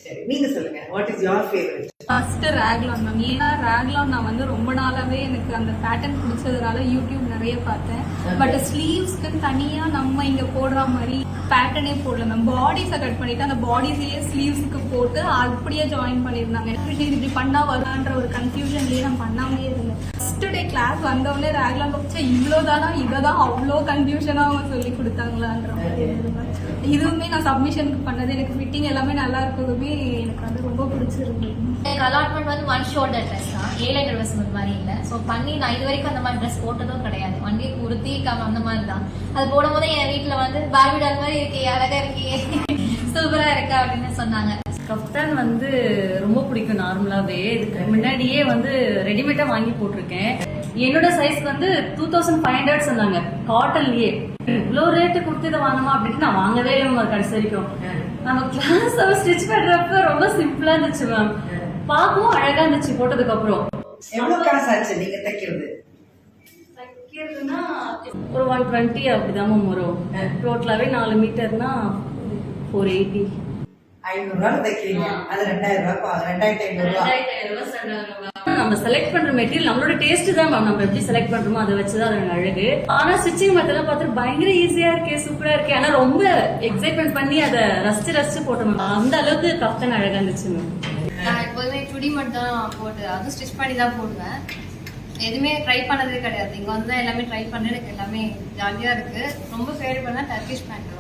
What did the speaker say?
சரி, நீங்க சொல்லுங்க, what is your favourite? First raglan ma'am. ஏன்னா ரேக்லான் நான் வந்து ரொம்ப நாளாவே எனக்கு அந்த பேட்டர்ன் பிடிச்சதுனால யூடியூப் நிறைய பார்த்தேன். பட் ஸ்லீவ்ஸ்க்கு தனியா நம்ம இங்க போடுற மாதிரி பேட்டர்னே போடல மேம். பாடிஸை கட் பண்ணிட்டு அந்த பாடிஸையே ஸ்லீவ்ஸுக்கு போட்டு அப்படியே ஜாயின் பண்ணியிருந்தாங்க. எனக்கு இது இப்படி பண்ணா வருவான்ற ஒரு கன்ஃபியூஷன்லயே நான் பண்ணாமே இருந்தேன். ஃபர்ஸ்ட் டே கிளாஸ் வந்தவொடனே ரேக்லான் வச்சா இவ்வளோதானா, இதைதான் அவ்வளோ கன்ஃபியூஷனா அவங்க சொல்லி கொடுத்தாங்களான்ற மாதிரி இருந்தது. இதுவுமே நான் சப்மிஷனுக்கு பண்ணது எனக்கு ஃபிட்டிங் எல்லாமே நல்லா இருக்கதுமே எனக்கு வந்து ரொம்ப பிடிச்சிருந்தது. எனக்கு அலாட்மெண்ட் வந்து ஒன் ஷோல்டர் ட்ரெஸ் தான், ஏழை ட்ரெஸ் மாதிரி இல்லை. ஸோ பண்ணி நான் இது வரைக்கும் அந்த மாதிரி ட்ரெஸ் போட்டதும் கிடையாது. ஒன்லி குர்த்தி அந்த மாதிரி தான். அது போடும் போது என் வீட்டில் வந்து பார்பி டால் மாதிரி இருக்கே, அழகா இருக்கே, சூப்பரா இருக்கா அப்படின்னு சொன்னாங்க. கப்தான் வந்து ரொம்ப பிடிக்கும். நார்மலாவே இதுக்கு முன்னாடியே வந்து ரெடிமேடா வாங்கி போட்டிருக்கேன். என்னோட சைஸ் வந்து 2500 சொன்னாங்க காட்டன்லயே. இவ்வளோ ரேட்டு கொடுத்து இதை வாங்கணுமா அப்படின்ட்டு நான் வாங்கவே இல்லை கடைசி வரைக்கும். நம்ம கிளாஸ் ஸ்டிச் பண்றப்ப ரொம்ப சிம்பிளா இருந்துச்சு மேம், பார்க்கவும் அழகா இருந்துச்சு போட்டதுக்கு அப்புறம். எவ்வளவு காசு ஆச்சு நீங்க தைக்கிறது? தைக்கிறதுனா ஒரு 120 அப்படிதான் மேம் வரும். டோட்டலாவே 4 மீட்டர்னா 480. 500 ரூபாய் தைக்கிறீங்க, அது 2000 ரூபாய், 2500 ரூபாய். நம்ம செலக்ட் பண்ற மெட்டீரியல் நம்மளோட டேஸ்ட் தான் மேம். நம்ம எப்படி செலக்ட் பண்றோமோ அதை வச்சுதான் அது அழகு. ஆனா ஸ்டிச்சிங் மெத்தட் பார்த்து பயங்கர ஈஸியா இருக்கே, சூப்பரா இருக்கே. ஆனா ரொம்ப எக்ஸைட்மெண்ட் பண்ணி அதை ரசிச்சு போட்டோம். அந்த அளவுக்கு கப்தான் அழகா இருந்துச்சு மேம். நான் எப்போதுமே சுடி மட்டும் தான் போட்டு, அதுவும் ஸ்டிச் பண்ணி தான் போடுவேன். எதுவுமே ட்ரை பண்ணதே கிடையாது. இங்க வந்து எல்லாமே ட்ரை பண்ண எனக்கு எல்லாமே ஜாலியா இருக்கு. ரொம்ப ஃபேவரட் பண்ணா டர்க்கிஷ் பேண்ட்.